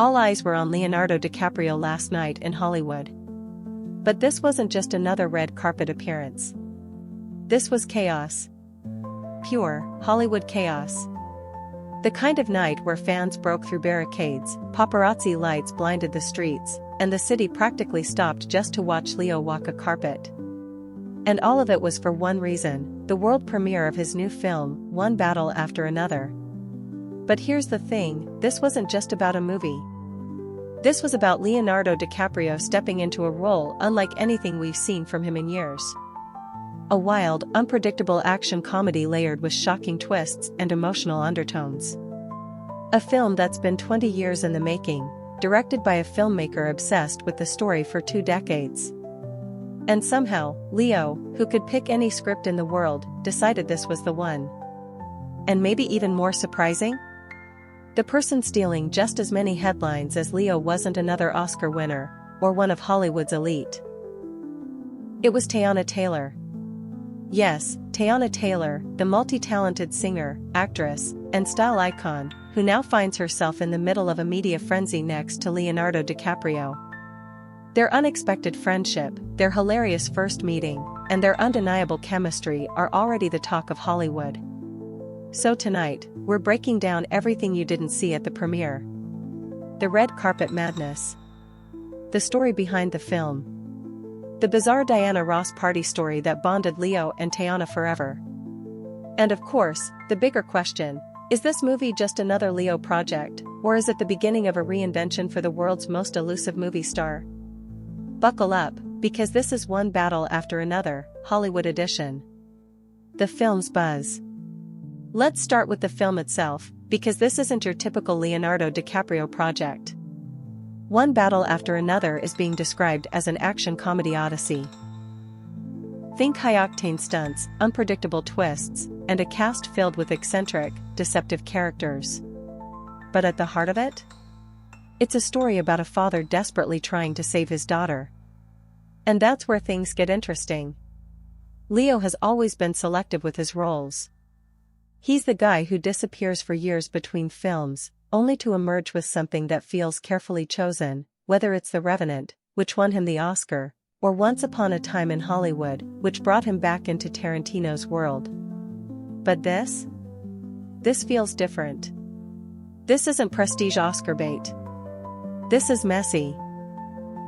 All eyes were on Leonardo DiCaprio last night in Hollywood. But this wasn't just another red carpet appearance. This was chaos. Pure, Hollywood chaos. The kind of night where fans broke through barricades, paparazzi lights blinded the streets, and the city practically stopped just to watch Leo walk a carpet. And all of it was for one reason: the world premiere of his new film, one battle after another. But here's the thing, this wasn't just about a movie. This was about Leonardo DiCaprio stepping into a role unlike anything we've seen from him in years. A wild, unpredictable action comedy layered with shocking twists and emotional undertones. A film that's been 20 years in the making, directed by a filmmaker obsessed with the story for 2 decades. And somehow, Leo, who could pick any script in the world, decided this was the one. And maybe even more surprising? The person stealing just as many headlines as Leo wasn't another Oscar winner, or one of Hollywood's elite. It was Teyana Taylor. Yes, Teyana Taylor, the multi-talented singer, actress, and style icon, who now finds herself in the middle of a media frenzy next to Leonardo DiCaprio. Their unexpected friendship, their hilarious first meeting, and their undeniable chemistry are already the talk of Hollywood. So tonight, we're breaking down everything you didn't see at the premiere. The red carpet madness. The story behind the film. The bizarre Diana Ross party story that bonded Leo and Teyana forever. And of course, the bigger question, is this movie just another Leo project, or is it the beginning of a reinvention for the world's most elusive movie star? Buckle up, because this is one battle after another, Hollywood edition. The film's buzz. Let's start with the film itself, because this isn't your typical Leonardo DiCaprio project. One battle after another is being described as an action comedy odyssey. Think high-octane stunts, unpredictable twists, and a cast filled with eccentric, deceptive characters. But at the heart of it? It's a story about a father desperately trying to save his daughter. And that's where things get interesting. Leo has always been selective with his roles. He's the guy who disappears for years between films, only to emerge with something that feels carefully chosen, whether it's The Revenant, which won him the Oscar, or Once Upon a Time in Hollywood, which brought him back into Tarantino's world. But this feels different. This isn't prestige Oscar bait. This is messy.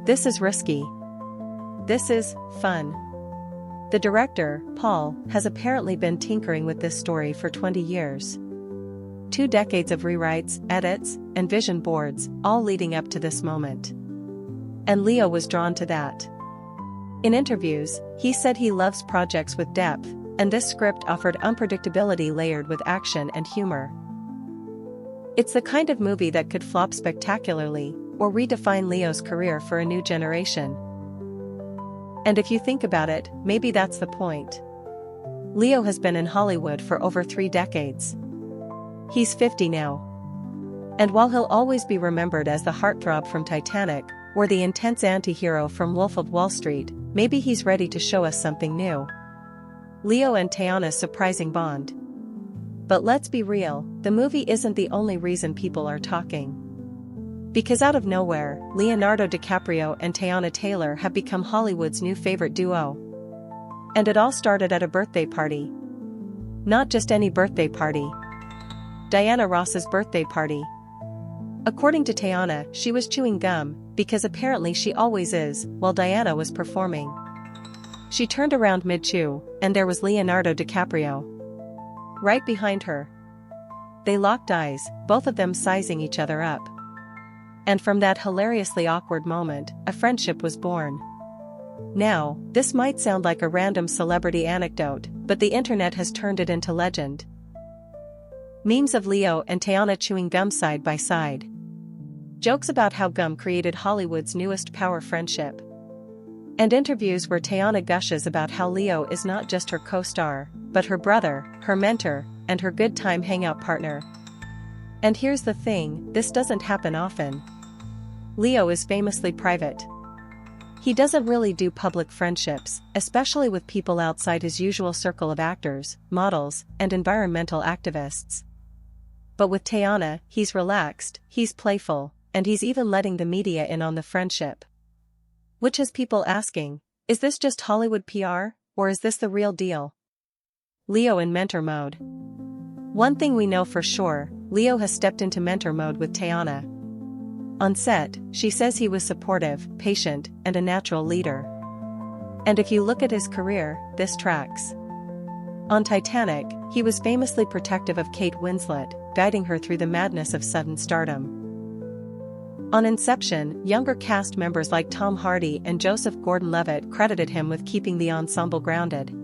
This is risky. This is fun. The director, Paul, has apparently been tinkering with this story for 20 years. 2 decades of rewrites, edits, and vision boards, all leading up to this moment. And Leo was drawn to that. In interviews, he said he loves projects with depth, and this script offered unpredictability layered with action and humor. It's the kind of movie that could flop spectacularly, or redefine Leo's career for a new generation. And if you think about it, maybe that's the point. Leo has been in Hollywood for over 3 decades. He's 50 now. And while he'll always be remembered as the heartthrob from Titanic, or the intense anti-hero from Wolf of Wall Street, maybe he's ready to show us something new. Leo and Teyana's surprising bond. But let's be real, the movie isn't the only reason people are talking. Because out of nowhere, Leonardo DiCaprio and Teyana Taylor have become Hollywood's new favorite duo. And it all started at a birthday party. Not just any birthday party. Diana Ross's birthday party. According to Teyana, she was chewing gum, because apparently she always is, while Diana was performing. She turned around mid-chew, and there was Leonardo DiCaprio right behind her. They locked eyes, both of them sizing each other up. And from that hilariously awkward moment, a friendship was born. Now, this might sound like a random celebrity anecdote, but the internet has turned it into legend. Memes of Leo and Teyana chewing gum side by side. Jokes about how gum created Hollywood's newest power friendship. And interviews where Teyana gushes about how Leo is not just her co-star, but her brother, her mentor, and her good time hangout partner. And here's the thing, this doesn't happen often. Leo is famously private. He doesn't really do public friendships, especially with people outside his usual circle of actors, models, and environmental activists. But with Teyana, he's relaxed, he's playful, and he's even letting the media in on the friendship. Which has people asking, is this just Hollywood PR, or is this the real deal? Leo in mentor mode. One thing we know for sure, Leo has stepped into mentor mode with Teyana. On set, she says he was supportive, patient, and a natural leader. And if you look at his career, this tracks. On Titanic, he was famously protective of Kate Winslet, guiding her through the madness of sudden stardom. On Inception, younger cast members like Tom Hardy and Joseph Gordon-Levitt credited him with keeping the ensemble grounded.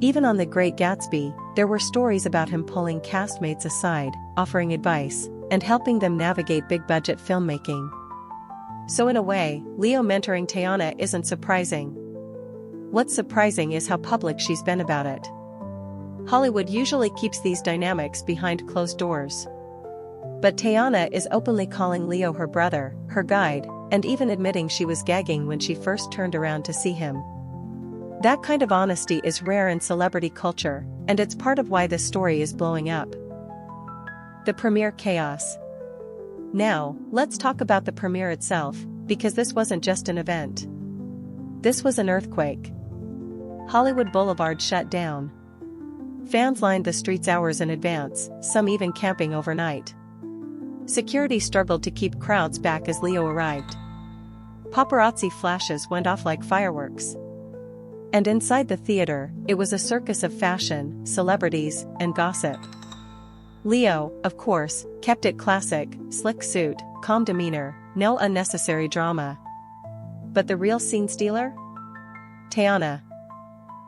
Even on The Great Gatsby, there were stories about him pulling castmates aside, offering advice, and helping them navigate big-budget filmmaking. So in a way, Leo mentoring Teyana isn't surprising. What's surprising is how public she's been about it. Hollywood usually keeps these dynamics behind closed doors. But Teyana is openly calling Leo her brother, her guide, and even admitting she was gagging when she first turned around to see him. That kind of honesty is rare in celebrity culture, and it's part of why this story is blowing up. The premiere chaos. Now, let's talk about the premiere itself, because this wasn't just an event. This was an earthquake. Hollywood Boulevard shut down. Fans lined the streets hours in advance, some even camping overnight. Security struggled to keep crowds back as Leo arrived. Paparazzi flashes went off like fireworks. And inside the theater, it was a circus of fashion, celebrities, and gossip. Leo, of course, kept it classic, slick suit, calm demeanor, no unnecessary drama. But the real scene stealer? Teyana.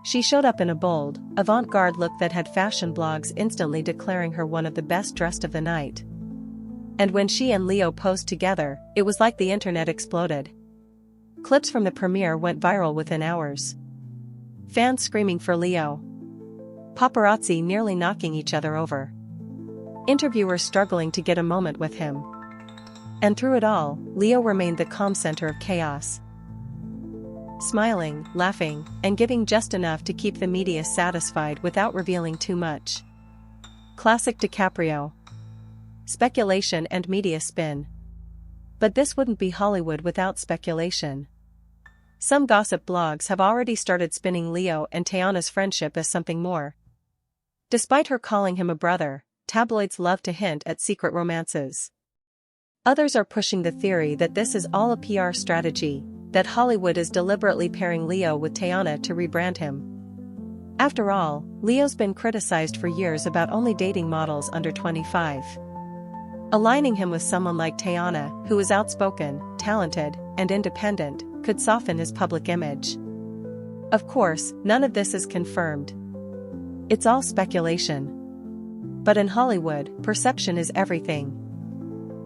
She showed up in a bold, avant-garde look that had fashion blogs instantly declaring her one of the best dressed of the night. And when she and Leo posed together, it was like the internet exploded. Clips from the premiere went viral within hours. Fans screaming for Leo. Paparazzi nearly knocking each other over. Interviewers struggling to get a moment with him. And through it all, Leo remained the calm center of chaos. Smiling, laughing, and giving just enough to keep the media satisfied without revealing too much. Classic DiCaprio. Speculation and media spin. But this wouldn't be Hollywood without speculation. Some gossip blogs have already started spinning Leo and Teyana's friendship as something more. Despite her calling him a brother, tabloids love to hint at secret romances. Others are pushing the theory that this is all a PR strategy, that Hollywood is deliberately pairing Leo with Teyana to rebrand him. After all, Leo's been criticized for years about only dating models under 25. Aligning him with someone like Teyana, who is outspoken, talented, and independent, could soften his public image. Of course, none of this is confirmed. It's all speculation. But in Hollywood, perception is everything.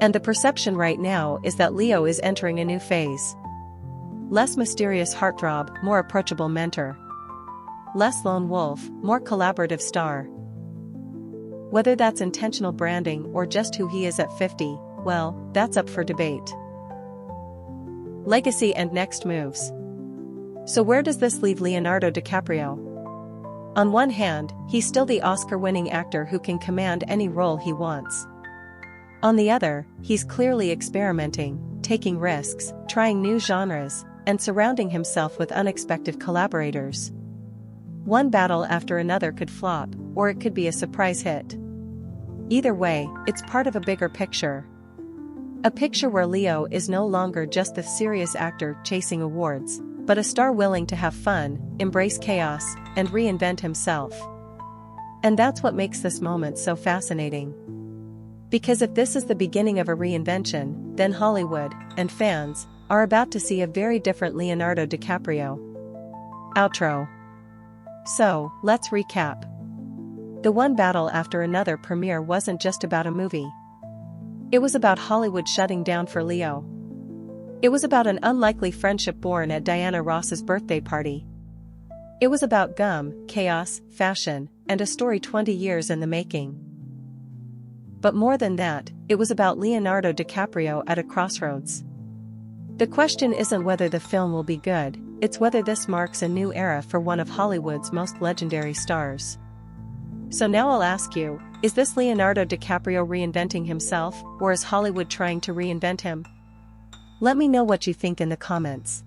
And the perception right now is that Leo is entering a new phase. Less mysterious heartthrob, more approachable mentor. Less lone wolf, more collaborative star. Whether that's intentional branding or just who he is at 50, well, that's up for debate. Legacy and next moves. So where does this leave Leonardo DiCaprio? On one hand, he's still the Oscar-winning actor who can command any role he wants. On the other, he's clearly experimenting, taking risks, trying new genres, and surrounding himself with unexpected collaborators. One battle after another could flop, or it could be a surprise hit. Either way, it's part of a bigger picture. A picture where Leo is no longer just the serious actor chasing awards, but a star willing to have fun, embrace chaos, and reinvent himself. And that's what makes this moment so fascinating. Because if this is the beginning of a reinvention, then Hollywood, and fans, are about to see a very different Leonardo DiCaprio. Outro. So, let's recap. The one battle after another premiere wasn't just about a movie. It was about Hollywood shutting down for Leo. It was about an unlikely friendship born at Diana Ross's birthday party. It was about gum, chaos, fashion, and a story 20 years in the making. But more than that, it was about Leonardo DiCaprio at a crossroads. The question isn't whether the film will be good, it's whether this marks a new era for one of Hollywood's most legendary stars. So now I'll ask you, is this Leonardo DiCaprio reinventing himself, or is Hollywood trying to reinvent him? Let me know what you think in the comments.